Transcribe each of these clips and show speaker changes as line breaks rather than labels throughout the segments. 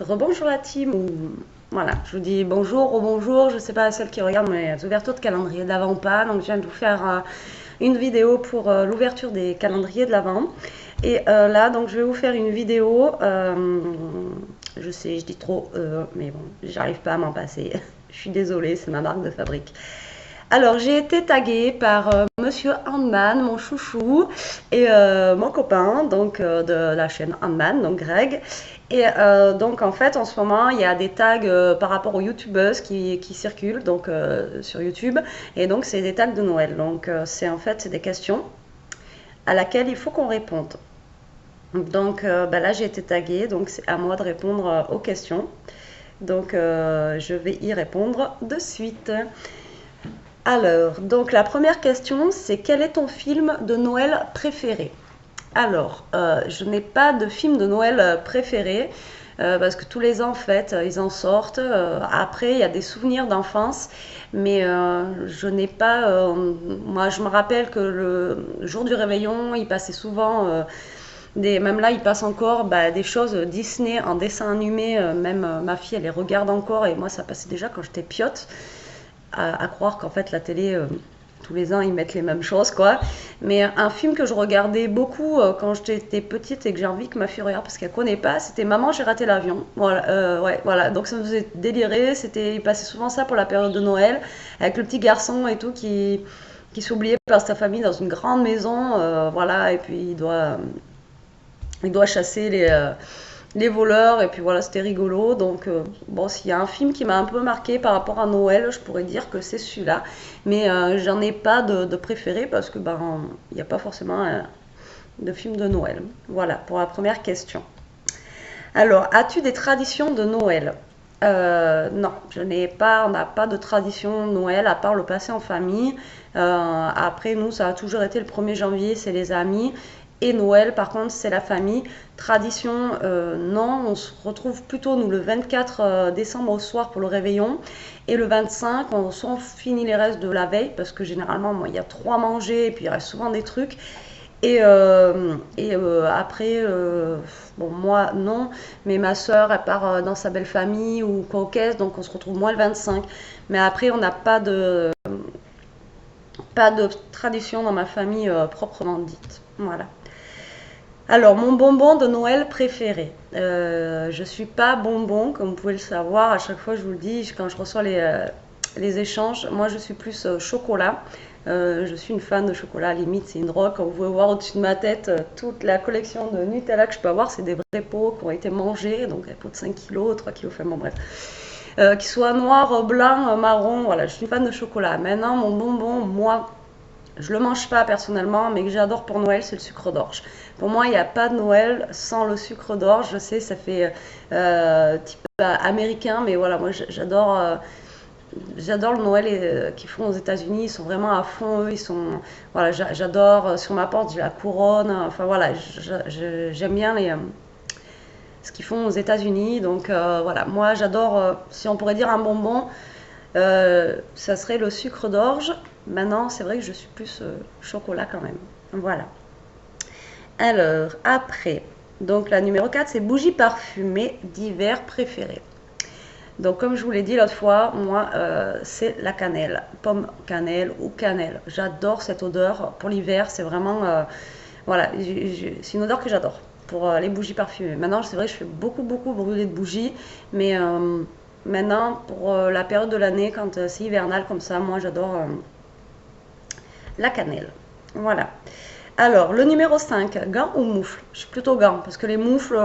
Rebonjour la team, voilà, je vous dis bonjour, rebonjour, je sais pas celles qui regardent mes ouvertures de calendrier de l'Avent ou pas, donc je viens de vous faire une vidéo pour l'ouverture des calendriers de l'Avent. Et là, donc je vais vous faire une vidéo, je sais, je dis trop, mais bon, j'arrive pas à m'en passer, je suis désolée, c'est ma marque de fabrique. Alors, j'ai été taguée par Monsieur Handman, mon chouchou, et mon copain, donc de la chaîne Handman, donc Greg. Et donc, en fait, en ce moment, il y a des tags par rapport aux youtubeuses qui circulent donc sur YouTube. Et donc, c'est des tags de Noël. Donc, c'est en fait c'est des questions à laquelle il faut qu'on réponde. Donc, bah là, j'ai été taguée, donc c'est à moi de répondre aux questions. Donc, je vais y répondre de suite. Alors, donc la première question, c'est quel est ton film de Noël préféré? Alors, je n'ai pas de film de Noël préféré parce que tous les ans, en fait, ils en sortent. Après, il y a des souvenirs d'enfance, mais je n'ai pas. Moi, je me rappelle que le jour du réveillon, il passait souvent. Même là, il passe encore bah, des choses Disney en dessin animé. Même ma fille, elle les regarde encore et moi, ça passait déjà quand j'étais piote à croire qu'en fait la télé, tous les ans, ils mettent les mêmes choses, quoi. Mais un film que je regardais beaucoup quand j'étais petite et que j'ai envie que ma fille regarde parce qu'elle connaît pas, c'était Maman, j'ai raté l'avion. Voilà, ouais, voilà. Donc ça me faisait délirer. Il passait souvent ça pour la période de Noël, avec le petit garçon et tout qui s'oubliait par sa famille dans une grande maison, voilà. Et puis il doit chasser les voleurs, et puis voilà, c'était rigolo. Donc, bon, s'il y a un film qui m'a un peu marqué par rapport à Noël, je pourrais dire que c'est celui-là. Mais j'en ai pas de préféré parce que, ben, il n'y a pas forcément de film de Noël. Voilà, pour la première question. Alors, as-tu des traditions de Noël? Non, on n'a pas de tradition de Noël à part le passer en famille. Après, nous, ça a toujours été le 1er janvier, c'est les amis. Et Noël, par contre, c'est la famille. Tradition, non, on se retrouve plutôt, nous, le 24 décembre au soir pour le réveillon. Et le 25, soit on finit les restes de la veille, parce que généralement, moi, il y a trop à manger, et puis il reste souvent des trucs. Et après, bon, moi, non, mais ma soeur, elle part dans sa belle famille ou quoi aux caisses, donc on se retrouve moins le 25. Mais après, on n'a pas de tradition dans ma famille proprement dite. Voilà. Alors, mon bonbon de Noël préféré. Je suis pas bonbon, comme vous pouvez le savoir. À chaque fois, je vous le dis, quand je reçois les échanges, moi, je suis plus chocolat. Je suis une fan de chocolat, limite, c'est une drogue. Quand vous pouvez voir au-dessus de ma tête toute la collection de Nutella que je peux avoir, c'est des vrais pots qui ont été mangés, donc des pots de 5 kilos, 3 kilos, enfin bon, bref. Qu'ils soient noirs, blancs, marron, voilà, je suis une fan de chocolat. Maintenant, mon bonbon, moi, je le mange pas personnellement, mais que j'adore pour Noël, c'est le sucre d'orge. Pour moi, il n'y a pas de Noël sans le sucre d'orge. Je sais, ça fait type américain, mais voilà, moi j'adore le Noël qu'ils font aux États-Unis. Ils sont vraiment à fond, eux. Voilà, j'adore. Sur ma porte, j'ai la couronne. Enfin voilà, j'aime bien ce qu'ils font aux États-Unis. Donc voilà, moi j'adore. Si on pourrait dire un bonbon, ça serait le sucre d'orge. Maintenant, c'est vrai que je suis plus chocolat quand même. Voilà. Alors, après, donc la numéro 4, c'est bougie parfumée d'hiver préférée. Donc, comme je vous l'ai dit l'autre fois, moi, c'est la cannelle, pomme cannelle ou cannelle. J'adore cette odeur pour l'hiver, c'est vraiment, voilà, c'est une odeur que j'adore pour les bougies parfumées. Maintenant, c'est vrai que je fais beaucoup, beaucoup brûler de bougies, mais maintenant, pour la période de l'année, quand c'est hivernal comme ça, moi, j'adore la cannelle. Voilà. Alors, le numéro 5, gants ou moufles? Je suis plutôt gants, parce que les moufles,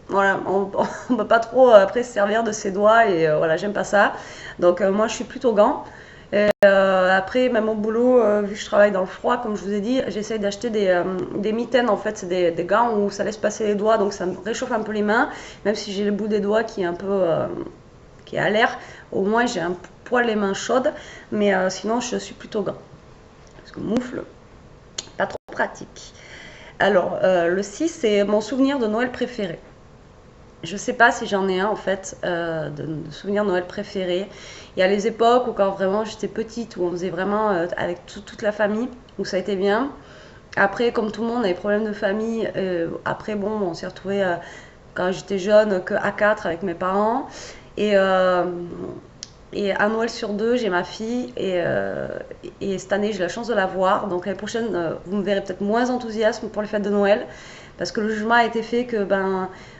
voilà, on ne peut pas trop après se servir de ses doigts, et voilà, j'aime pas ça. Donc, moi, je suis plutôt gants. Et, après, même au boulot, vu que je travaille dans le froid, comme je vous ai dit, j'essaye d'acheter des mitaines. En fait, c'est des gants où ça laisse passer les doigts, donc ça me réchauffe un peu les mains, même si j'ai le bout des doigts qui est un peu, qui est à l'air. Au moins, j'ai un poil les mains chaudes, mais sinon, je suis plutôt gants. Parce que moufle, pas trop pratique. Alors, le 6, c'est mon souvenir de Noël préféré. Je sais pas si j'en ai un en fait, de souvenir de Noël préféré. Il y a les époques où quand vraiment j'étais petite, où on faisait vraiment avec toute la famille, où ça a été bien. Après, comme tout le monde a des problèmes de famille, après bon, on s'est retrouvés quand j'étais jeune qu'à 4 avec mes parents. Et, et un Noël sur deux, j'ai ma fille. Et cette année, j'ai la chance de la voir. Donc l'année prochaine, vous me verrez peut-être moins enthousiaste pour les fêtes de Noël. Parce que le jugement a été fait que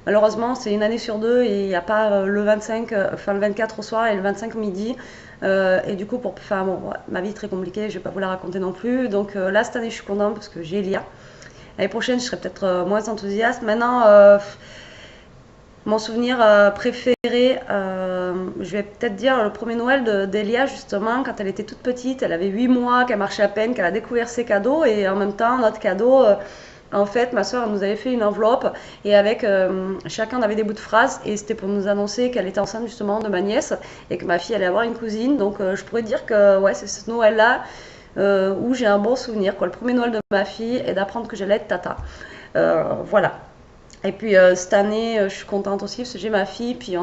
malheureusement, c'est une année sur deux et il n'y a pas le 25, enfin le 24 au soir et le 25 midi. Et du coup, ma vie est très compliquée, je ne vais pas vous la raconter non plus. Donc là, cette année, je suis contente parce que j'ai Elia. L'année prochaine, je serai peut-être moins enthousiaste. Maintenant, mon souvenir préféré, je vais peut-être dire le premier Noël d'Elia, justement, quand elle était toute petite. Elle avait 8 mois, qu'elle marchait à peine, qu'elle a découvert ses cadeaux. Et en même temps, notre cadeau, en fait, ma soeur nous avait fait une enveloppe. Et avec chacun, on avait des bouts de phrases. Et c'était pour nous annoncer qu'elle était enceinte, justement, de ma nièce. Et que ma fille allait avoir une cousine. Donc, je pourrais dire que ouais, c'est ce Noël-là où j'ai un bon souvenir, quoi. Le premier Noël de ma fille et d'apprendre que j'allais être tata. Voilà. Et puis cette année, je suis contente aussi parce que j'ai ma fille, puis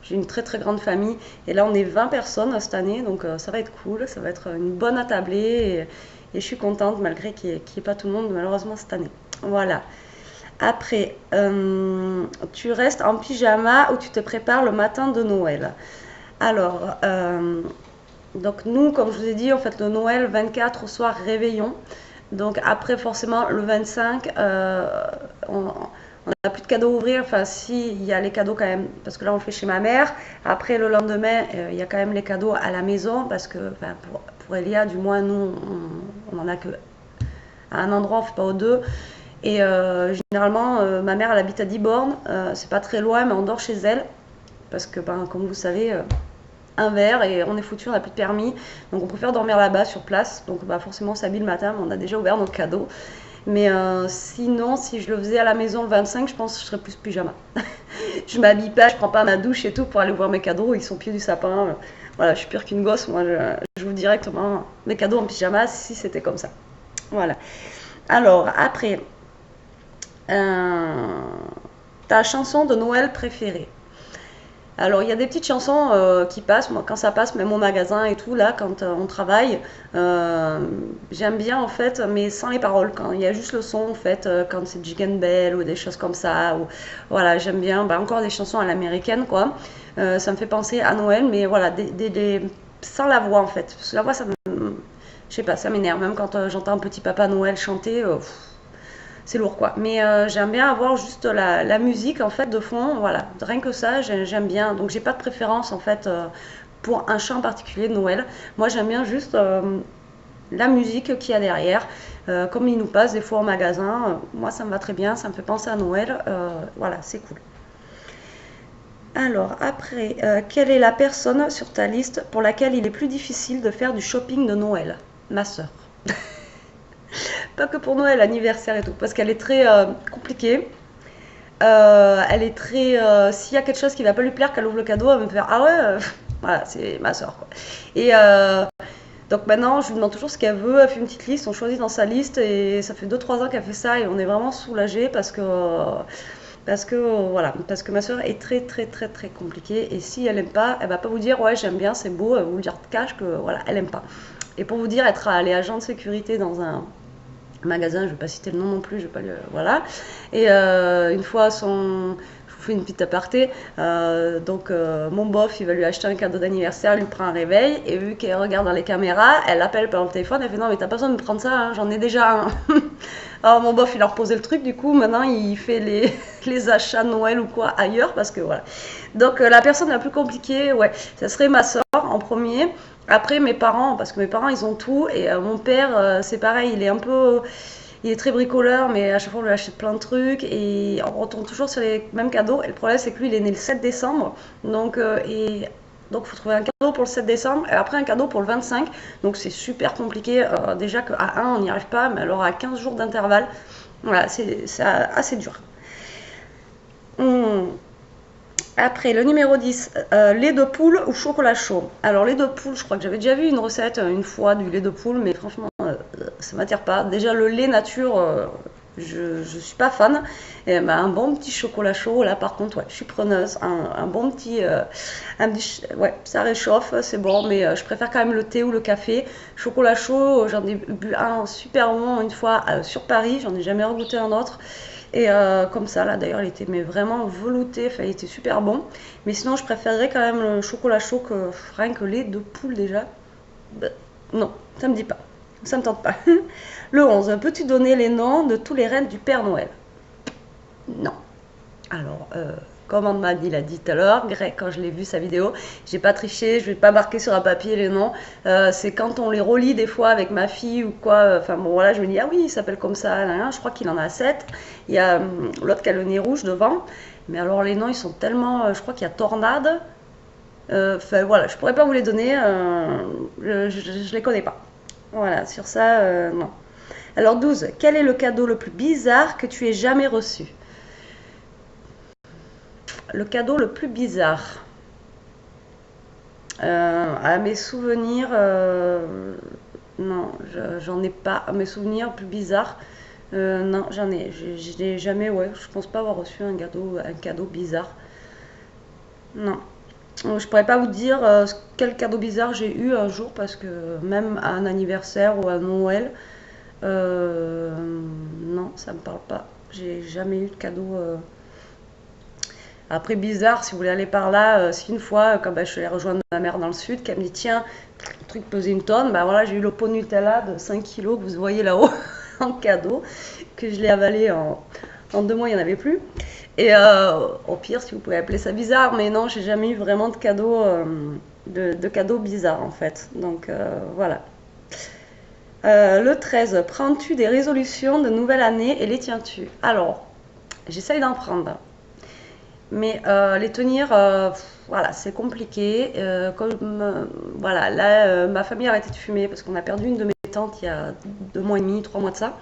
j'ai une très très grande famille. Et là, on est 20 personnes cette année, donc ça va être cool, ça va être une bonne attablée. Et je suis contente malgré qu'il n'y ait pas tout le monde malheureusement cette année. Voilà. Après, tu restes en pyjama ou tu te prépares le matin de Noël. Alors, donc nous, comme je vous ai dit, on fait le Noël 24 au soir réveillon. Donc après, forcément, le 25, on n'a plus de cadeaux à ouvrir. Enfin, si, il y a les cadeaux quand même, parce que là, on le fait chez ma mère. Après, le lendemain, il y a quand même les cadeaux à la maison, parce que pour Elia, du moins, nous, on n'en a que à un endroit, on ne fait pas aux deux. Et généralement, ma mère, elle habite à Diborne. C'est pas très loin, mais on dort chez elle. Parce que, comme vous savez, un verre et on est foutu, on n'a plus de permis. Donc on préfère dormir là-bas sur place. Donc forcément on s'habille le matin, mais on a déjà ouvert nos cadeaux. Mais sinon, si je le faisais à la maison le 25, je pense que je serais plus pyjama. Je m'habille pas, je prends pas ma douche et tout pour aller ouvrir mes cadeaux. Ils sont au pied du sapin. Voilà, je suis pire qu'une gosse. Moi, je vous directement mes cadeaux en pyjama si c'était comme ça. Voilà. Alors, après, ta chanson de Noël préférée. Alors, il y a des petites chansons qui passent, moi, quand ça passe, même au magasin et tout, là, quand on travaille, j'aime bien, en fait, mais sans les paroles, quand il y a juste le son, en fait, quand c'est Jingle Bell ou des choses comme ça, ou, voilà, j'aime bien, encore des chansons à l'américaine, quoi. Ça me fait penser à Noël, mais voilà, sans la voix, en fait, parce que la voix, je sais pas, ça m'énerve, même quand j'entends un petit Papa Noël chanter, c'est lourd quoi. Mais j'aime bien avoir juste la musique en fait de fond, voilà. Rien que ça, j'aime bien. Donc j'ai pas de préférence en fait pour un chant particulier de Noël. Moi j'aime bien juste la musique qu'il y a derrière. Comme il nous passe des fois au magasin, moi ça me va très bien, ça me fait penser à Noël. Voilà, c'est cool. Alors après, quelle est la personne sur ta liste pour laquelle il est plus difficile de faire du shopping de Noël? Ma soeur. Pas que pour Noël, anniversaire et tout, parce qu'elle est très compliquée. Elle est très. S'il y a quelque chose qui va pas lui plaire, qu'elle ouvre le cadeau, elle va me faire ah ouais, voilà, c'est ma soeur quoi. Et donc maintenant, je lui demande toujours ce qu'elle veut. Elle fait une petite liste, on choisit dans sa liste, et ça fait 2-3 ans qu'elle fait ça, et on est vraiment soulagés parce que ma soeur est très très très très compliquée, et si elle aime pas, elle va pas vous dire ouais j'aime bien, c'est beau, elle va vous le dire de cash que voilà, elle aime pas. Et pour vous dire, elle est agent de sécurité dans un magasin, je ne vais pas citer le nom non plus, je vais pas le. Voilà. Et une fois, je vous fais une petite aparté, mon bof, il va lui acheter un cadeau d'anniversaire, il lui prend un réveil, et vu qu'elle regarde dans les caméras, elle l'appelle par le téléphone, elle fait non mais t'as pas besoin de me prendre ça, hein, j'en ai déjà un. Alors mon bof, il a reposé le truc, du coup maintenant il fait les achats de Noël ou quoi ailleurs, parce que voilà. Donc la personne la plus compliquée, ouais, ça serait ma soeur en premier. Après mes parents, parce que mes parents ils ont tout, et mon père c'est pareil, il est très bricoleur, mais à chaque fois on lui achète plein de trucs, et on retourne toujours sur les mêmes cadeaux. Et le problème c'est que lui il est né le 7 décembre, donc il faut trouver un cadeau pour le 7 décembre, et après un cadeau pour le 25, donc c'est super compliqué, déjà qu'à 1 on n'y arrive pas, mais alors à 15 jours d'intervalle, voilà, c'est assez dur. Après, le numéro 10, lait de poule ou chocolat chaud. Alors, lait de poule, je crois que j'avais déjà vu une recette une fois du lait de poule, mais franchement, ça m'attire pas. Déjà, le lait nature, je suis pas fan. Et, un bon petit chocolat chaud, là, par contre, ouais, je suis preneuse. Un bon petit, ouais, ça réchauffe, c'est bon, mais je préfère quand même le thé ou le café. Chocolat chaud, j'en ai bu un super bon une fois sur Paris, j'en ai jamais regoûté un autre. Et comme ça, là d'ailleurs, il était mais vraiment velouté, enfin, il était super bon. Mais sinon, je préférerais quand même le chocolat chaud que rien que lait de poule déjà. Bah, non, ça me dit pas. Ça me tente pas. Le 11. Peux-tu donner les noms de tous les reines du Père Noël? Non. Alors, comme Ahmad il a dit tout à l'heure, Greg, quand je l'ai vu sa vidéo, j'ai pas triché, je vais pas marquer sur un papier les noms. C'est quand on les relit des fois avec ma fille ou quoi. Enfin bon, voilà, je me dis, ah oui, il s'appelle comme ça. Là, là. Je crois qu'il en a 7. Il y a l'autre qui a le nez rouge devant. Mais alors, les noms, ils sont tellement. Je crois qu'il y a Tornade. Enfin voilà, je pourrais pas vous les donner. Je les connais pas. Voilà, sur ça, non. Alors 12. Quel est le cadeau le plus bizarre que tu aies jamais reçu? Le cadeau le plus bizarre. À mes souvenirs, non, j'en ai pas. À mes souvenirs plus bizarres, non, j'en ai. Je n'ai jamais, ouais, je pense pas avoir reçu un cadeau bizarre. Non. Je pourrais pas vous dire quel cadeau bizarre j'ai eu un jour parce que même à un anniversaire ou à Noël, non, ça me parle pas. J'ai jamais eu de cadeau. Après, bizarre, si vous voulez aller par là, si une fois, quand je suis allée rejoindre ma mère dans le sud, qu'elle me dit tiens, le truc pesait une tonne, bah voilà, j'ai eu le pot Nutella de 5 kilos que vous voyez là-haut en cadeau, que je l'ai avalé en 2 mois, il n'y en avait plus. Et au pire, si vous pouvez appeler ça bizarre, mais non, j'ai jamais eu vraiment de cadeaux, de cadeaux bizarres en fait. Donc voilà. Le 13, prends-tu des résolutions de nouvelle année et les tiens-tu? Alors, j'essaye d'en prendre. Mais les tenir, voilà, c'est compliqué. Voilà, là, ma famille a arrêté de fumer parce qu'on a perdu une de mes tantes il y a 2 mois et demi, 3 mois de ça.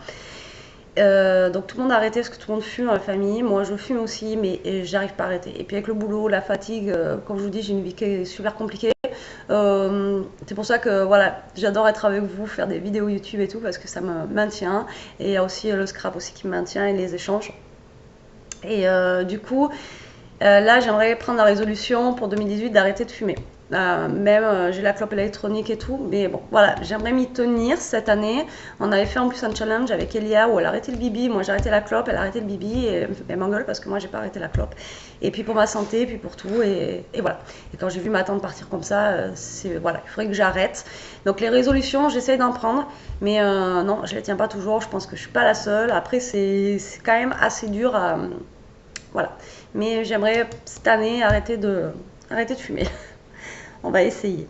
Donc tout le monde a arrêté parce que tout le monde fume dans la famille. Moi, je fume aussi, mais j'arrive pas à arrêter. Et puis avec le boulot, la fatigue, comme je vous dis, j'ai une vie qui est super compliquée. C'est pour ça que voilà, j'adore être avec vous, faire des vidéos YouTube et tout parce que ça me maintient. Et il y a aussi le scrap aussi qui me maintient et les échanges. Et du coup, là, j'aimerais prendre la résolution pour 2018 d'arrêter de fumer. Même j'ai la clope électronique et tout, mais bon, voilà, j'aimerais m'y tenir cette année. On avait fait en plus un challenge avec Elia où elle a arrêté le bibi, moi j'ai arrêté la clope, elle a arrêté le bibi et elle m'engueule parce que moi j'ai pas arrêté la clope. Et puis pour ma santé, et puis pour tout, et voilà. Et quand j'ai vu ma tante partir comme ça, voilà, il faudrait que j'arrête. Donc les résolutions, j'essaye d'en prendre, mais non, je les tiens pas toujours. Je pense que je suis pas la seule. Après, c'est quand même assez dur à voilà. Mais j'aimerais cette année arrêter de fumer. On va essayer.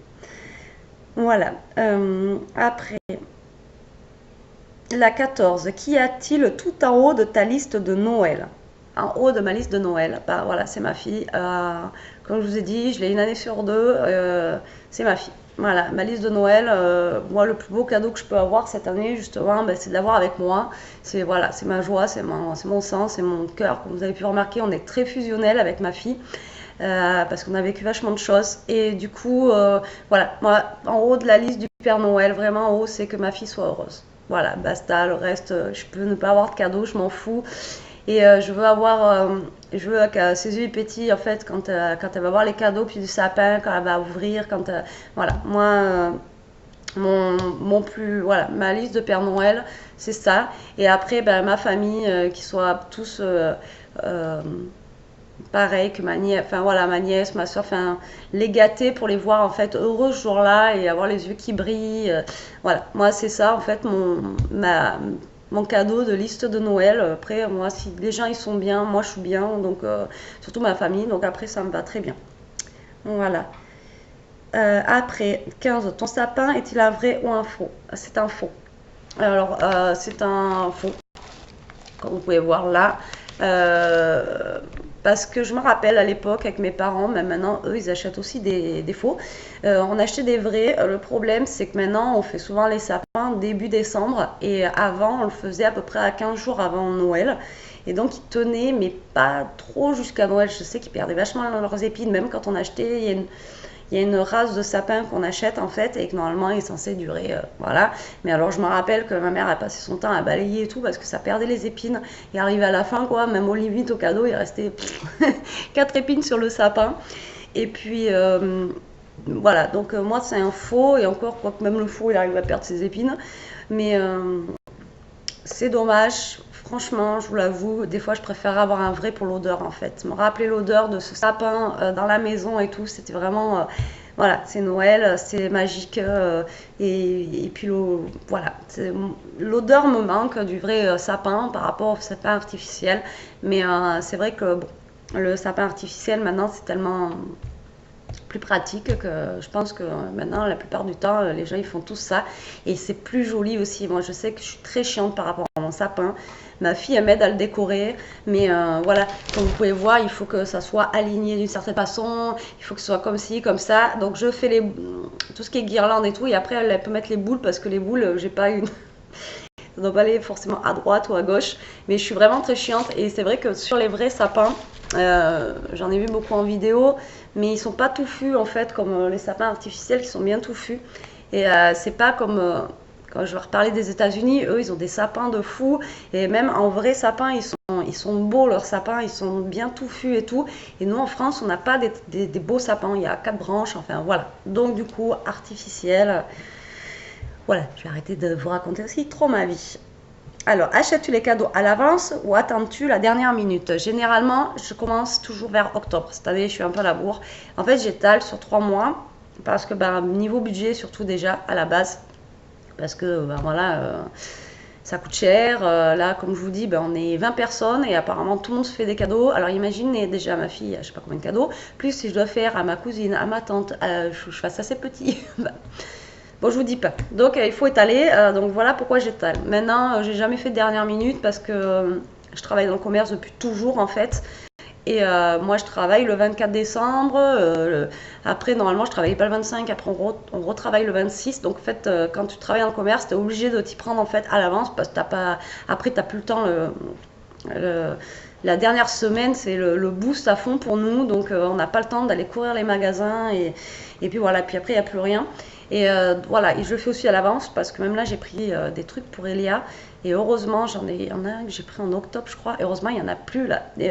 Voilà. Après, la 14. Qu'y a-t-il tout en haut de ta liste de Noël? En haut de ma liste de Noël, bah voilà, c'est ma fille. Comme je vous ai dit, je l'ai une année sur deux. C'est ma fille. Voilà, ma liste de Noël. Moi, le plus beau cadeau que je peux avoir cette année, justement, c'est de l'avoir avec moi. C'est voilà, c'est ma joie, c'est mon sang, c'est mon cœur. Comme vous avez pu remarquer, on est très fusionnel avec ma fille. Parce qu'on a vécu vachement de choses. Et du coup, voilà, moi, en haut de la liste du Père Noël, vraiment en haut, c'est que ma fille soit heureuse. Voilà, basta, le reste, je peux ne pas avoir de cadeau, je m'en fous. Et je veux que ses yeux pétillent en fait quand elle va voir les cadeaux, puis du sapin, quand elle va ouvrir, voilà, moi, voilà, ma liste de Père Noël, c'est ça. Et après, ma famille, qui soit tous pareil que ma nièce, enfin voilà, ma nièce, ma soeur, enfin les gâter pour les voir en fait heureux ce jour-là et avoir les yeux qui brillent. Voilà, moi c'est ça en fait mon cadeau de liste de Noël. Après, moi, si les gens ils sont bien, moi je suis bien, donc surtout ma famille, donc après ça me va très bien. Voilà. Après, 15. Ton sapin est-il un vrai ou un faux? C'est un faux. Alors, c'est un faux, comme vous pouvez voir là. Parce que je me rappelle à l'époque avec mes parents, mais maintenant eux ils achètent aussi des faux. On achetait des vrais. Le problème c'est que maintenant on fait souvent les sapins début décembre et avant on le faisait à peu près à 15 jours avant Noël. Et donc ils tenaient mais pas trop jusqu'à Noël. Je sais qu'ils perdaient vachement leurs épines, même quand on achetait, il y a une race de sapin qu'on achète en fait et que normalement il est censé durer, voilà. Mais alors je me rappelle que ma mère a passé son temps à balayer et tout parce que ça perdait les épines. Et arrivé à la fin, quoi, même au limite au cadeau, il restait 4 épines sur le sapin. Et puis voilà, donc moi c'est un faux et encore, quoi que même le faux il arrive à perdre ses épines. Mais c'est dommage. franchement, je vous l'avoue, des fois je préfère avoir un vrai pour l'odeur en fait. Me rappeler l'odeur de ce sapin dans la maison et tout, c'était vraiment, voilà, c'est Noël, c'est magique. Et puis voilà, l'odeur me manque du vrai sapin par rapport au sapin artificiel. Mais c'est vrai que bon, le sapin artificiel maintenant c'est tellement plus pratique que je pense que maintenant la plupart du temps les gens ils font tous ça et c'est plus joli aussi. Moi je sais que je suis très chiante par rapport à mon sapin, ma fille elle m'aide à le décorer, mais voilà, comme vous pouvez voir il faut que ça soit aligné d'une certaine façon, il faut que ce soit comme ci comme ça, donc je fais tout ce qui est guirlande et tout, et après elle peut mettre les boules parce que les boules j'ai pas une ça doit pas aller forcément à droite ou à gauche, mais je suis vraiment très chiante. Et c'est vrai que sur les vrais sapins, j'en ai vu beaucoup en vidéo, mais ils sont pas touffus en fait comme les sapins artificiels qui sont bien touffus. Et c'est pas comme quand je leur parlais des États-Unis, eux ils ont des sapins de fou, et même en vrai sapin ils sont beaux leurs sapins, ils sont bien touffus et tout. Et nous en France on n'a pas des beaux sapins, il y a 4 branches, enfin voilà. Donc du coup artificiel. Voilà, je vais arrêter de vous raconter aussi trop ma vie. Alors, achètes-tu les cadeaux à l'avance ou attends-tu la dernière minute? Généralement, je commence toujours vers octobre. Cette année, je suis un peu à la bourre. En fait, j'étale sur 3 mois parce que niveau budget, surtout déjà à la base, parce que voilà, ça coûte cher. Là, comme je vous dis, on est 20 personnes et apparemment tout le monde se fait des cadeaux. Alors imaginez déjà ma fille, je sais pas combien de cadeaux, plus si je dois faire à ma cousine, à ma tante, je fasse assez petit. Bon, je vous dis pas. Donc, il faut étaler. Donc, voilà pourquoi j'étale. Maintenant, j'ai jamais fait de dernière minute parce que je travaille dans le commerce depuis toujours, en fait. Et moi, je travaille le 24 décembre. Après, normalement, je travaillais pas le 25. Après, on retravaille le 26. Donc, en fait, quand tu travailles dans le commerce, tu es obligé de t'y prendre, en fait, à l'avance parce que t'as pas... Après, tu n'as plus le temps. La dernière semaine, c'est le boost à fond pour nous. Donc, on n'a pas le temps d'aller courir les magasins. Et puis, voilà. Puis après, il n'y a plus rien. Et voilà, et je le fais aussi à l'avance parce que même là j'ai pris des trucs pour Elia et heureusement il y en a un que j'ai pris en octobre je crois, et heureusement il n'y en a plus là, il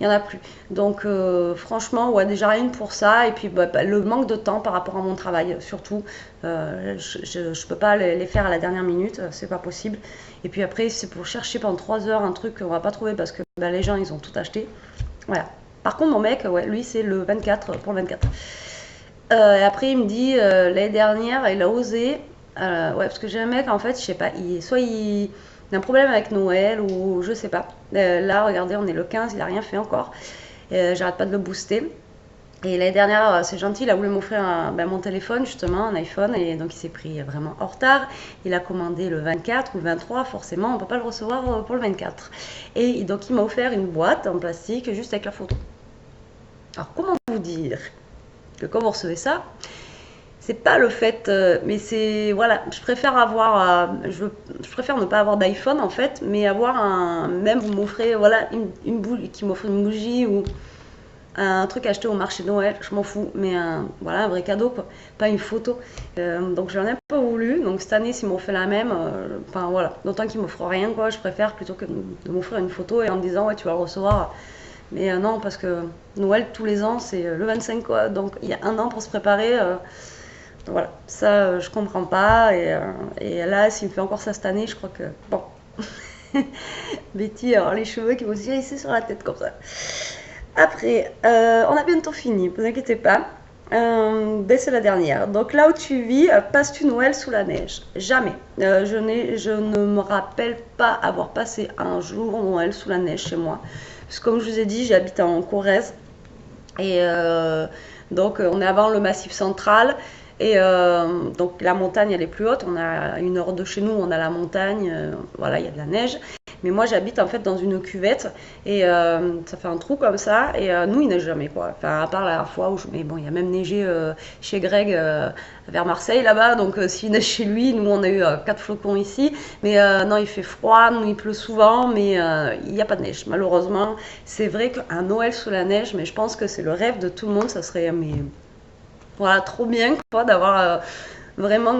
n'y en a plus. Donc franchement ouais, déjà rien pour ça, et puis le manque de temps par rapport à mon travail surtout, je peux pas les faire à la dernière minute, c'est pas possible. Et puis après c'est pour chercher pendant 3 heures un truc qu'on va pas trouver parce que les gens ils ont tout acheté. Voilà. Par contre mon mec, ouais, lui c'est le 24 pour le 24. Et après, il me dit, l'année dernière, il a osé. Ouais, parce que j'ai un mec, en fait, je sais pas, soit il a un problème avec Noël ou je sais pas. Là, regardez, on est le 15, il a rien fait encore. J'arrête pas de le booster. Et l'année dernière, c'est gentil, il a voulu m'offrir mon téléphone, justement, un iPhone. Et donc, il s'est pris vraiment en retard. Il a commandé le 24 ou le 23, forcément, on ne peut pas le recevoir pour le 24. Et donc, il m'a offert une boîte en plastique juste avec la photo. Alors, comment vous dire que quand vous recevez ça, c'est pas le fait, mais c'est voilà, je préfère avoir, je préfère ne pas avoir d'iPhone en fait, mais avoir même vous m'offrez voilà une boule qui m'offre une bougie ou un truc acheté au marché de Noël, je m'en fous, mais voilà un vrai cadeau quoi, pas une photo. Donc j'en ai pas voulu, donc cette année s'ils m'ont fait la même, enfin voilà, d'autant qu'ils m'offrent rien quoi, je préfère plutôt que de m'offrir une photo et en me disant ouais tu vas le recevoir. Mais non, parce que Noël, tous les ans, c'est le 25, quoi. Donc, il y a un an pour se préparer. Voilà, ça, je comprends pas. Et là, s'il me fait encore ça cette année, je crois que... Bon. Betty, alors les cheveux qui vont se hérisser sur la tête comme ça. Après, on a bientôt fini, ne vous inquiétez pas. C'est la dernière. Donc là où tu vis, passes-tu Noël sous la neige? Jamais. Je ne me rappelle pas avoir passé un jour Noël sous la neige chez moi. Parce que comme je vous ai dit, j'habite en Corrèze. Et donc on est avant le Massif central. Et donc la montagne elle est plus haute. On a 1 heure de chez nous, on a la montagne. Voilà, il y a de la neige. Mais moi j'habite en fait dans une cuvette et ça fait un trou comme ça et nous il neige jamais quoi. Enfin à part la fois où mais bon il y a même neigé chez Greg vers Marseille là-bas, donc s'il neige chez lui, nous on a eu 4 flocons ici, mais non il fait froid, nous il pleut souvent, mais il n'y a pas de neige malheureusement. C'est vrai qu'un Noël sous la neige, mais je pense que c'est le rêve de tout le monde, ça serait mais voilà trop bien quoi d'avoir vraiment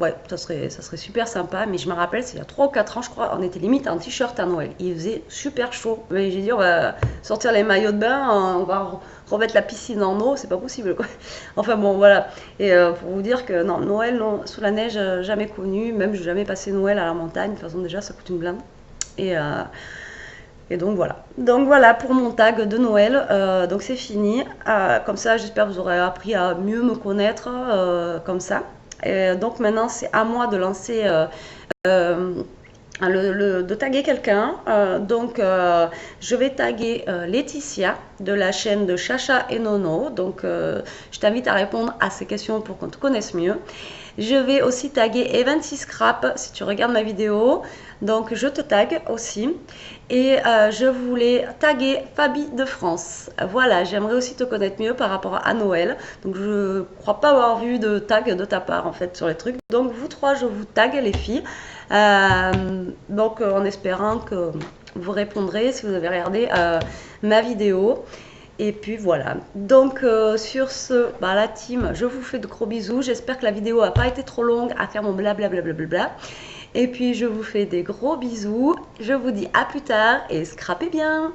ouais, ça serait super sympa, mais je me rappelle, c'est il y a 3 ou 4 ans, je crois, on était limite en t-shirt à Noël. Il faisait super chaud. Mais j'ai dit, on va sortir les maillots de bain, on va remettre la piscine en eau, c'est pas possible quoi. Enfin bon voilà. Et pour vous dire que non, Noël non, sous la neige, jamais connu, même j'ai jamais passé Noël à la montagne, de toute façon déjà ça coûte une blinde. Et, et donc voilà. Donc voilà pour mon tag de Noël. Donc c'est fini. Comme ça, j'espère que vous aurez appris à mieux me connaître comme ça. Et donc maintenant, c'est à moi de lancer de taguer quelqu'un. Donc, je vais taguer Laetitia de la chaîne de Chacha et Nono. Donc, je t'invite à répondre à ces questions pour qu'on te connaisse mieux. Je vais aussi taguer Eventy Scrap si tu regardes ma vidéo. Donc, je te tag aussi. Et je voulais taguer Fabi de France. Voilà, j'aimerais aussi te connaître mieux par rapport à Noël. Donc, je ne crois pas avoir vu de tag de ta part en fait sur les trucs. Donc, vous trois, je vous tag les filles. Donc, en espérant que vous répondrez si vous avez regardé ma vidéo. Et puis voilà. Donc sur ce, la team, je vous fais de gros bisous. J'espère que la vidéo n'a pas été trop longue à faire mon blablabla. Et puis je vous fais des gros bisous. Je vous dis à plus tard et scrapez bien.